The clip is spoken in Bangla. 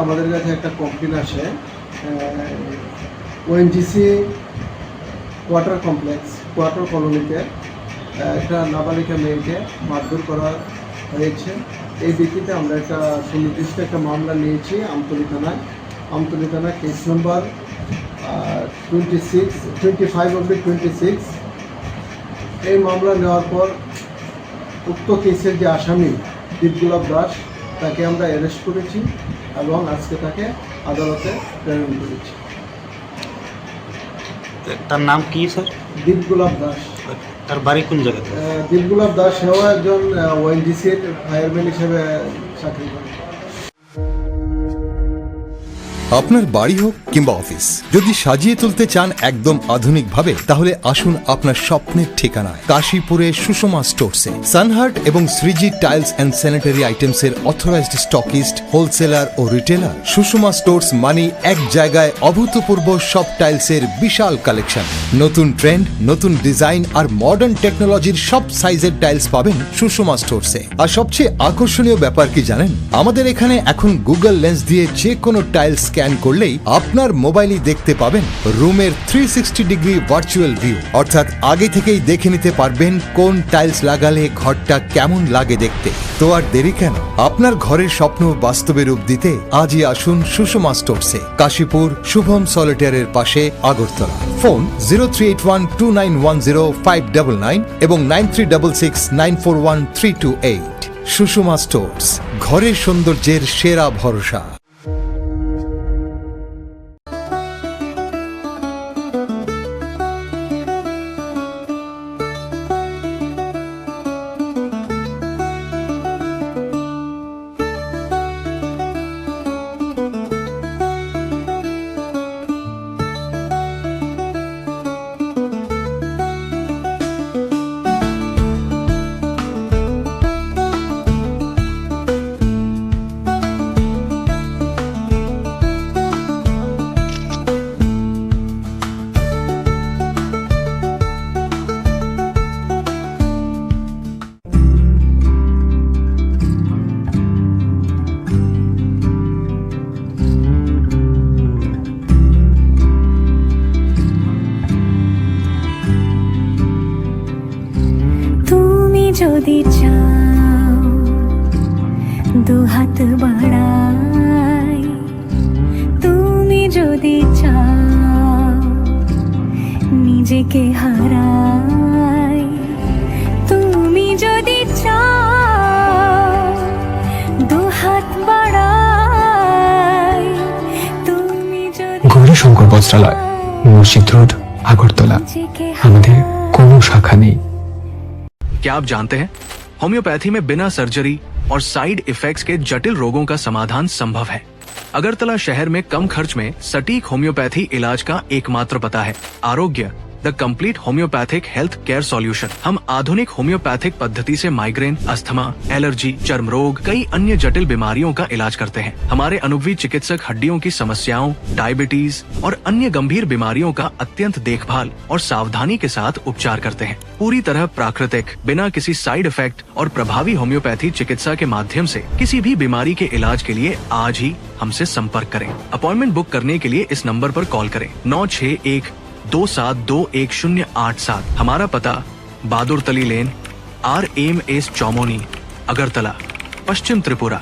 আমাদের কাছে একটা কমপ্লেন আসে ওএনজিসি কোয়ার্টার কমপ্লেক্স কোয়ার্টার কলোনিতে একটা নাবালিকা মেয়েকে মারধর করা হয়েছে। এই ভিত্তিতে আমরা একটা সুনির্দিষ্ট একটা মামলা নিয়েছি আমতলী থানায় কেস নম্বর 25/26। এই মামলা নেওয়ার পর উক্ত কেসের যে আসামি দীপগুলাব দাস তাকে আমরা অ্যারেস্ট করেছি এবং আজকে তাকে আদালতে প্রেরণ করেছি। তার নাম কি স্যার? দীপগুলাব দাস। তার বাড়ি কোন জায়গায়? দীপগুলাব দাস সেও একজন ওএনজিসির ফায়ারম্যান হিসেবে চাকরি করে। আপনার বাড়ি হোক কিংবা অফিস, যদি সাজিয়ে তুলতে চান একদম আধুনিকভাবে, তাহলে আসুন আপনার স্বপ্নের ঠিকানায় কাশীপুরে সুষমা স্টোরসে। সানহার্ট এবং শ্রীজি টাইলস অ্যান্ড স্যানিটারি আইটেমসের অথরাইজড স্টকিস্ট, হোলসেলার ও রিটেলার। সুষমা স্টোরস মানে এক জায়গায় অভূতপূর্ব সব টাইলসের বিশাল কালেকশন। নতুন ট্রেন্ড, নতুন ডিজাইন আর মডার্ন টেকনোলজির সব সাইজের টাইলস পাবেন সুষমা স্টোরসে। আর সবচেয়ে আকর্ষণীয় ব্যাপার কি জানেন? আমাদের এখানে এখন গুগল লেন্স দিয়ে যে কোনো টাইলস স্ক্যান করলেই আপনার মোবাইলেই দেখতে পাবেন রুমের 360 ডিগ্রি ভার্চুয়াল ভিউ, অর্থাৎ আগে থেকেই দেখে নিতে পারবেন কোন টাইলস লাগালে ঘরটা কেমন লাগে দেখতে। তো আর দেরি কেন? আপনার ঘরের স্বপ্ন বাস্তবে রূপ দিতে আজই আসুন সুষমা স্টোরসে, কাশীপুর শুভম সলিটারের পাশে, আগরতলা। ফোন 03812910 599 এবং 9366941328। সুষমা স্টোরস, ঘরের সৌন্দর্যের সেরা ভরসা। যদি চাও দুহাত বাড়াই, তুমি যদি চাও নিজেকে হারাই, তুমি যদি চাও দুহাত বাড়াই, তুমি যদি গৌরী শঙ্কর বস্ত্রালয়, মসজিদ রোড, আগরতলা। আমাদের কোনো শাখা নেই। क्या आप जानते हैं होम्योपैथी में बिना सर्जरी और साइड इफेक्ट्स के जटिल रोगों का समाधान संभव है। अगरतला शहर में कम खर्च में सटीक होम्योपैथी इलाज का एकमात्र पता है आरोग्य, the complete homeopathic health care solution. हम आधुनिक होम्योपैथिक पद्धति से माइग्रेन, अस्थमा, एलर्जी, चर्म रोग, कई अन्य जटिल बीमारियों का इलाज करते हैं। हमारे अनुभवी चिकित्सक हड्डियों की समस्याओं, डायबिटीज और अन्य गंभीर बीमारियों का अत्यंत देखभाल और सावधानी के साथ उपचार करते हैं। पूरी तरह प्राकृतिक, बिना किसी साइड इफेक्ट और प्रभावी होम्योपैथी चिकित्सा के माध्यम से किसी भी बीमारी के इलाज के लिए आज ही हमसे संपर्क करें। अपॉइंटमेंट बुक करने के लिए इस नंबर पर कॉल करें 9612721087। हमारा पता बहादुर तली लेन, RMS चौमोनी, अगरतला, पश्चिम त्रिपुरा।